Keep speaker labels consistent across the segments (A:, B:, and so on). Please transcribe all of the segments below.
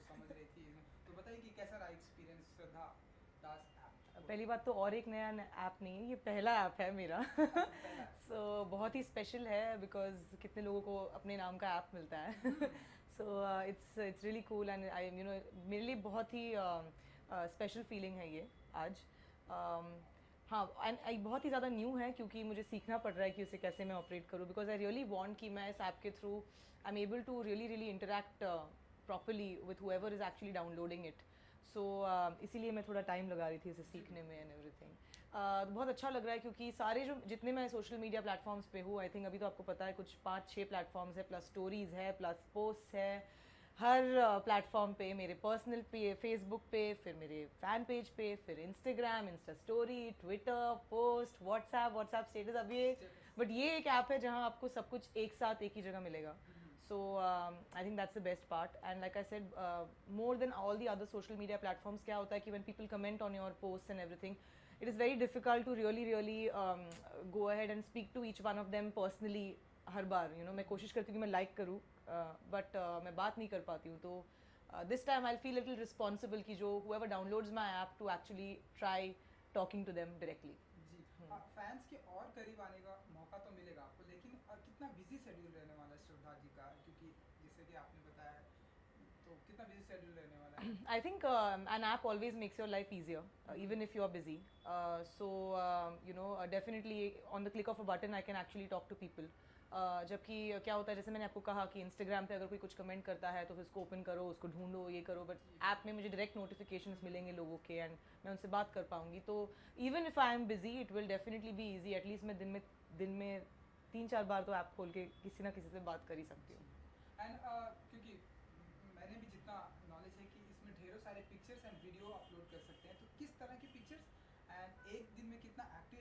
A: समझ रही थी। तो बताइए कि कैसा रहा एक्सपीरियंस श्रद्धा दास ऐप को
B: पहली
A: लेकर?
B: बात तो और एक नया ऐप नहीं है, ये पहला ऐप है मेरा
A: अच्छा, पहला है।
B: सो बहुत ही स्पेशल है बिकॉज कितने लोगों को अपने नाम का ऐप मिलता है
A: hmm.
B: So it's really cool and I मेरे लिए बहुत ही स्पेशल फीलिंग है ये आज। हाँ एंड बहुत ही ज़्यादा न्यू है क्योंकि मुझे सीखना पड़ रहा है कि उसे कैसे मैं ऑपरेट करूँ बिकॉज आई रियली वांट कि मैं इस ऐप के through I am able to really really interact properly with whoever is actually downloading it. So इसीलिए मैं थोड़ा टाइम लगा रही थी इसे
A: जी
B: सीखने
A: बिल्कुल।
B: में एंड एवरीथिंग। बहुत अच्छा लग रहा है क्योंकि सारे जो जितने मैं सोशल मीडिया प्लेटफॉर्म्स पे हूँ आई थिंक अभी तो आपको पता है कुछ 5-6 प्लेटफॉर्म्स है प्लस स्टोरीज है प्लस पोस्ट है। हर प्लेटफॉर्म पे मेरे पर्सनल पे फेसबुक पे फिर मेरे फैन पेज पे फिर Instagram Insta story Twitter post WhatsApp status अब ये
A: स्टेटस।
B: बट ये एक ऐप है जहाँ आपको सब कुछ एक साथ एक ही जगह मिलेगा। So I think that's the best part. And like I said, more than all the other social media platforms, क्या होता है कि when people comment on your posts and everything, it is very difficult to really go ahead and speak to each one of them personally हर बार मैं कोशिश करती हूँ कि मैं लाइक करूँ बट मैं बात नहीं कर पाती हूँ तो this time I'll feel a little responsible कि जो whoever downloads my app to actually try talking to them directly.
A: जी। फैंस के और करीब आने का मौका तो मिलेगा आपको, लेकिन कितना बिजी शेड्यूल रहने वाला है श्रद्धा जी का, क्योंकि जैसे कि आपने बताया, तो कितना बिजी शेड्यूल रहने वाला है?
B: I think an app always makes your life easier, even if you are busy. Definitely on the click of a button, I can actually talk to people. जबकि क्या होता है जैसे मैंने आपको कहा कि इंस्टाग्राम पे अगर कोई कुछ कमेंट करता है तो फिर उसको ओपन करो उसको ढूंढो ये करो बट
A: जी
B: ऐप में
A: बिल्कुल।
B: मुझे डायरेक्ट नोटिफिकेशंस मिलेंगे लोगों के एंड मैं उनसे बात कर पाऊंगी तो even if I am busy it will definitely be easy at least मैं दिन में 3-4 बार तो ऐप खोल के किसी ना किसी से बात कर ही सकती हूँ।
A: जी। एंड क्योंकि मैंने भी जितना नॉलेज है कि इसमें ढेरों सारे पिक्चर्स एंड वीडियो अपलोड कर सकते हैं, तो किस तरह की पिक्चर्स एंड एक दिन में कितना एक्टिव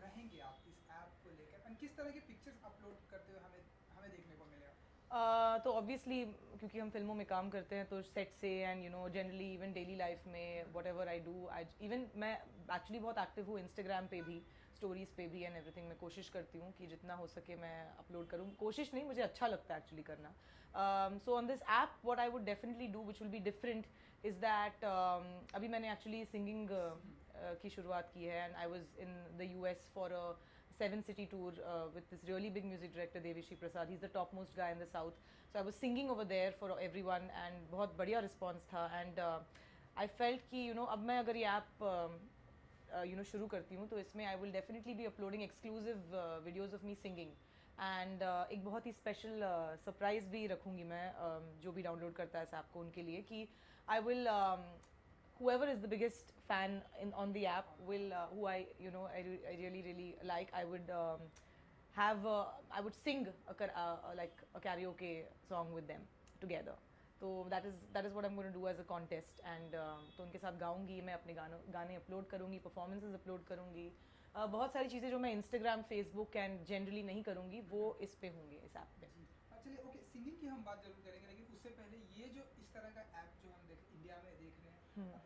A: रहेंगे आप इस ऐप को लेकर, एंड किस तरह के पिक्चर्स अपलोड करते हुए हमें हमें देखने को मिलेगा?
B: तो ऑब्वियसली क्योंकि हम फिल्मों में काम करते हैं तो सेट से and generally even daily life में whatever I do I even मैं एक्चुअली बहुत एक्टिव हूँ इंस्टाग्राम पे भी स्टोरीज पे भी एंड एवरीथिंग मैं कोशिश करती हूँ कि जितना हो सके मैं अपलोड करूँ कोशिश नहीं मुझे अच्छा लगता है एक्चुअली करना। So on this app what I would definitely do which will be different is that अभी मैंने एक्चुअली सिंगिंग
A: सिंगिंग।
B: की शुरुआत की है and I was in the US for a 7 city tour with this really big music director Devishi Prasad. He's the topmost guy in the south. So I was singing over there for everyone and बहुत बढ़िया response था and I felt कि अब मैं अगर ये app शुरू करती हूँ तो इसमें I will definitely be uploading exclusive videos of me singing and एक बहुत ही स्पेशल सरप्राइज भी रखूँगी मैं जो भी डाउनलोड करता है इस ऐप को उनके लिए कि I will whoever is the biggest fan on the app
A: on
B: will who I really like I would have I would sing like a karaoke song with them together. तो that is what I'm going to do as a contest and तो उनके साथ गाऊंगी मैं अपने गाने upload करूंगी performances upload करूंगी बहुत सारी चीज़ें जो मैं इंस्टाग्राम फेसबुक एंड जनरली नहीं करूंगी वो इस पे होंगे इस ऐप पे।
A: जी। चलिए, ओके, सिंगिंग की हम बात जरूर करेंगे, लेकिन उससे पहले ये जो इस तरह का ऐप जो हम देख इंडिया में देख रहे हैं,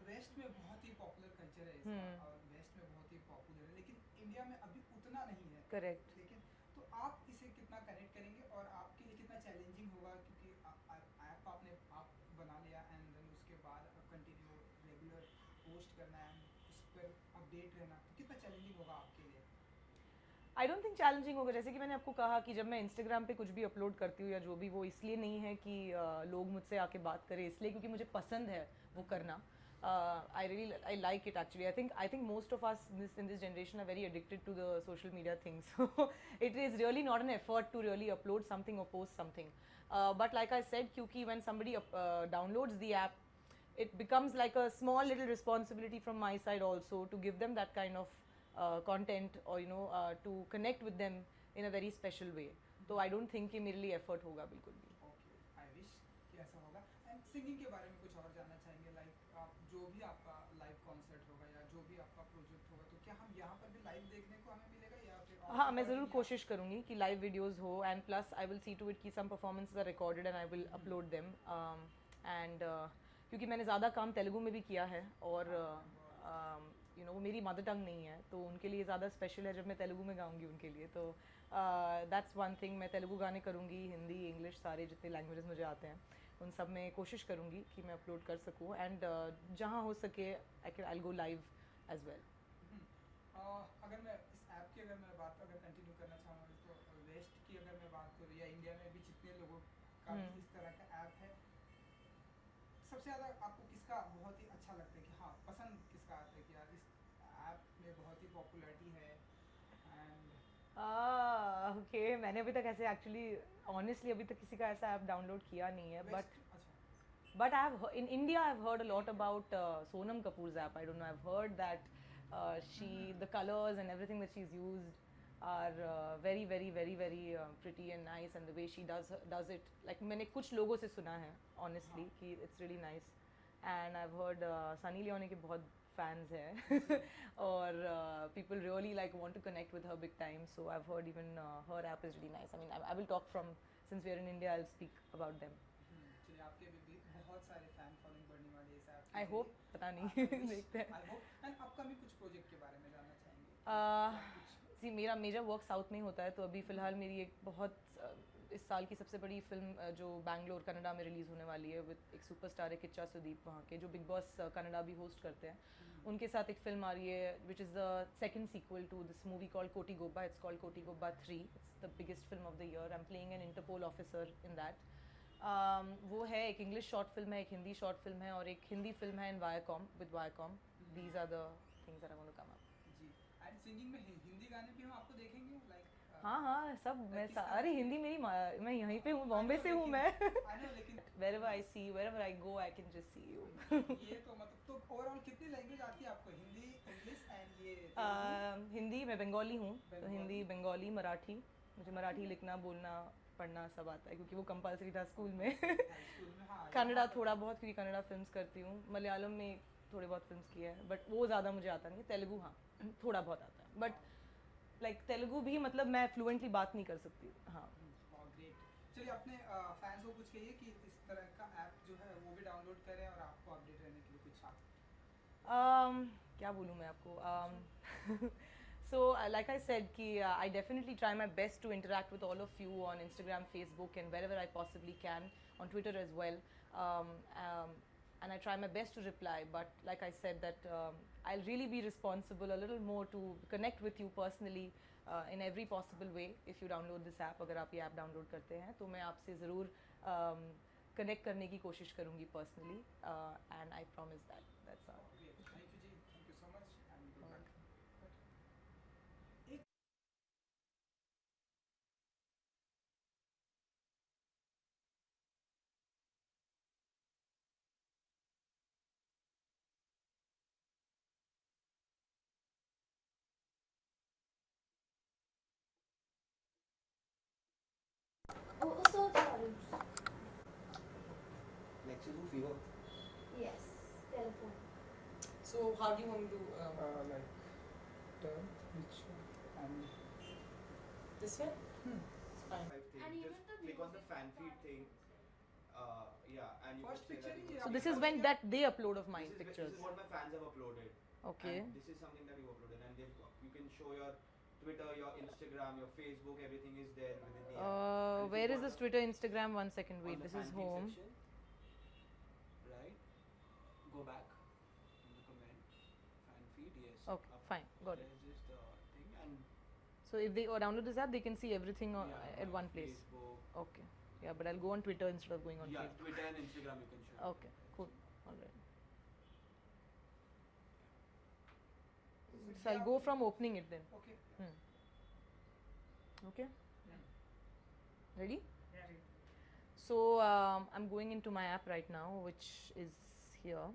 A: वेस्ट में बहुत ही पॉपुलर कल्चर है इसका,
B: हम्म।
A: और वेस्ट में बहुत ही पॉपुलर है, लेकिन इंडिया में अभी उतना नहीं है।
B: करेक्ट।
A: लेकिन तो आप इसे कितना कनेक्ट करेंगे और आपके लिए कितना चैलेंजिंग होगा, क्योंकि ऐप आपने आप बना लिया एंड देन उसके बाद कंटिन्यू रेगुलर पोस्ट करना है, उस पर अपडेट रहना, तो कितना चैलेंजिंग होगा आपके लिए?
B: आई डोंट थिंक चैलेंजिंग होगा जैसे कि मैंने आपको कहा कि जब मैं इंस्टाग्राम पे कुछ भी अपलोड करती हूँ या जो भी वो इसलिए नहीं है कि लोग मुझसे आके बात करें इसलिए क्योंकि मुझे पसंद है वो करना। I really I like it actually I think most of us in this generation are very addicted to the social media things so it is really not an effort to really upload something और post something but like I said क्योंकि when somebody downloads the app it becomes like a small little responsibility from my side also to give them that kind of content or to connect with them in a very special way. तो I don't think कि मेरे लिए effort होगा बिल्कुल भी।
A: Okay, I wish कि ऐसा होगा। एंड सिंगिंग के बारे में कुछ और जानना चाहेंगे, लाइक आप जो भी आपका लाइव कॉन्सर्ट होगा या जो भी आपका प्रोजेक्ट होगा, तो क्या हम यहाँ पर भी लाइव देखने को हमें मिलेगा, या फिर
B: हाँ मैं ज़रूर
A: रिकॉर्डिंग या?
B: कोशिश करूँगी कि लाइव वीडियोस हो and plus I will see to it कि some performances are recorded and I will upload them and क्योंकि मैंने ज़्यादा काम तेलुगु में भी किया है और
A: हाँ, बहुत।
B: वो मेरी मदर टंग नहीं है तो उनके लिए ज़्यादा स्पेशल है जब मैं तेलुगु में गाऊंगी उनके लिए तो दैट्स वन थिंग मैं तेलुगु गाने करूँगी हिंदी इंग्लिश सारे जितने लैंग्वेजेस मुझे आते हैं उन सब में कोशिश करूँगी कि मैं अपलोड कर सकूँ एंड जहाँ हो सके आई गो लाइव एज वेल.
A: अगर मैं इस ऐप की अगर मैं बात अगर कंटिन्यू करना चाहूँगा तो वेस्ट की अगर मैं बात करूँ या इंडिया में भी जितने लोगों का भी इस तरह का ऐप है, सबसे ज़्यादा आपको किसका बहुत ही अच्छा लगता है कि हाँ पसंद किसका आता है कि यार इस ऐप में बहुत ही पॉपुलैरिटी है एंड
B: ओके मैंने अभी तक ऐसे एक्चुअली ऑनेस्टली अभी तक किसी का ऐसा ऐप डाउनलोड किया नहीं है
A: वेस्ट?
B: बट
A: अच्छा.
B: But in India, I've heard a lot about Sonam Kapoor's app. I don't know. I've heard that the colors and everything that she's used are very, very, very, very pretty and nice, and the way she does it. Like मैंने कुछ लोगों से सुना है, honestly, कि it's really nice. And I've heard Sunny Leone के बहुत fans हैं, और people really like want to connect with her big time. So I've heard even her app is really nice. I mean, I will talk from since we are in India, I'll speak about them.
A: चलिए आपके भी बहुत सारे fan following बढ़ने वाले इस app
B: I hope पता नहीं देखते हैं.
A: I hope. एंड अपकमिंग कुछ प्रोजेक्ट के बारे में जानना चाहेंगे?
B: सी मेरा मेजर वर्क साउथ में ही होता है तो अभी फ़िलहाल मेरी एक बहुत इस साल की सबसे बड़ी फिल्म जो बैंगलोर कनाडा में रिलीज़ होने वाली है विद एक सुपरस्टार है किच्चा सुदीप वहाँ के जो बिग बॉस कनाडा भी होस्ट करते हैं. उनके साथ एक फिल्म आ रही है which is the second sequel to this movie called Kotigobba. It's called Kotigobba 3. It's the biggest film of the year. I am playing an Interpol officer in that. वो है एक इंग्लिश शॉर्ट फिल्म है, एक Hindi short film है और एक Hindi film है in Viacom with Viacom. These are the things that I want to come up.
A: जी. एंड सिंगिंग में हिंदी गाने भी हम आपको देखेंगे लाइक?
B: हाँ सब मैं
A: किस तरह
B: अरे
A: के?
B: हिंदी मेरी मैं यहीं पे हूँ बॉम्बे से हूँ मैं.
A: आई नो लेकिन
B: wherever I see wherever I go I can just see you.
A: ये तो मतलब तो ओवरऑल कितनी लैंग्वेज आती है आपको? हिंदी, इंग्लिश एंड ये तेलुगु?
B: हिंदी मैं बंगाली हूँ तो
A: बंगाली.
B: हिंदी बंगाली मराठी मुझे मराठी लिखना बोलना पढ़ना सब आता है क्योंकि वो कंपलसरी था स्कूल में.
A: स्कूल में हाँ.
B: कन्नड़ा
A: यहाँ पर-
B: थोड़ा बहुत क्योंकि कन्नड़ा फिल्म्स करती हूँ. मलयालम में थोड़े बहुत फिल्म्स किए हैं बट वो ज़्यादा मुझे आता नहीं है. तेलुगु हाँ थोड़ा बहुत आता है बट लाइक तेलुगु भी मतलब मैं फ्लुएंटली बात नहीं कर सकती. हाँ
A: ग्रेट. चलिए अपने फैंस को कुछ कहिए कि इस तरह का ऐप जो है वो भी डाउनलोड करें और आपको अपडेट रहने के लिए कुछ आप.
B: क्या बोलूँ मैं आपको. So like I said कि I definitely try my best to interact with all of you on Instagram, Facebook and wherever I possibly can, on Twitter as well. And I try my best to reply, but like I said that I'll really be responsible a little more to connect with you personally in every possible way if you download this app. अगर आप ये app download करते हैं तो मैं आपसे ज़रूर connect करने की कोशिश करूँगी personally, and I promise that's all.
A: Thank you जी. Thank you so much and good luck.
C: Oh, so sorry.
D: Next is fever.
C: Yes, telephone.
B: So how do you want to do
A: like turn which and
B: this way? It's fine.
D: Five things.
C: And even
D: Just
C: the
D: click on the
C: music
D: fan feed
C: part.
D: thing. Yeah, and you
A: First
D: can say that
A: picture
D: you
A: is
B: So
D: want-
B: this is when that they upload of my
D: this
B: pictures.
D: is what my fans have uploaded.
B: Okay.
D: And this is something that you uploaded, and you can show your Twitter, your Instagram, your Facebook. Everything is there within the app. And if
B: Where
D: you
B: is
D: want
B: this Twitter, Instagram? 1 second,
D: on
B: wait.
D: the
B: This
D: fan
B: is
D: feed
B: home.
D: section, right? Go back in the comment. Fan feed, yes.
B: Okay, fine, got it.
D: There's this thing, and
B: So if they download this app, they can see everything
D: yeah,
B: at one place.
D: Facebook.
B: Okay. Yeah, but I'll go on Twitter instead of going on
D: Yeah,
B: Facebook.
D: Twitter and Instagram you can show.
B: Okay, cool. All right. So I'll go from opening it then.
A: Okay.
B: Okay. Ready?
A: Yeah.
B: So I'm going into my app right now, which is here.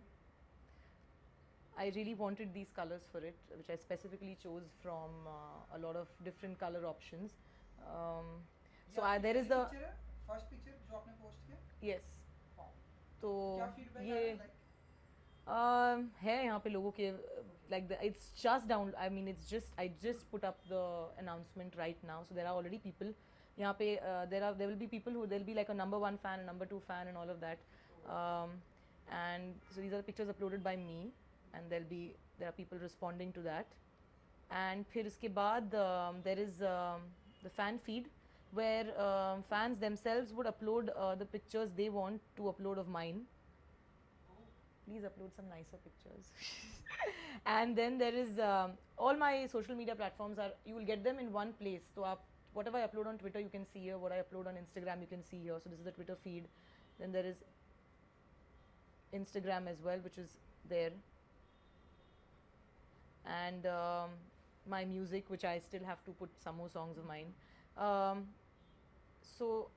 B: I really wanted these colors for it, which I specifically chose from a lot of different color options. So there is the
A: first picture जो आपने post किया.
B: yes. तो
A: क्या feedback
B: ये
A: आया like?
B: है यहाँ पे लोगों के like it's just down. I mean it's just I just put up the announcement right now, so there are already people. यहाँ पे there will be people who there'll be like a number 1 fan, number 2 fan, and all of that. And so these are the pictures uploaded by me, and there are people responding to that. And फिर इसके बाद there is the fan feed. where fans themselves would upload the pictures they want to upload of mine. Please upload some nicer pictures. And then there is all my social media platforms are, you will get them in one place. So whatever I upload on Twitter you can see here, what I upload on Instagram you can see here. So this is the Twitter feed. Then there is Instagram as well, which is there. And my music, which I still have to put some more songs of mine. So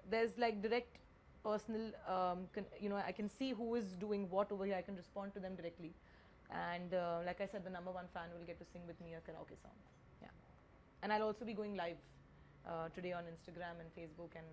B: there's like direct personal, I can see who is doing what over here. I can respond to them directly. And like I said, the number one fan will get to sing with me a karaoke song. Yeah. And I'll also be going live today on Instagram and Facebook and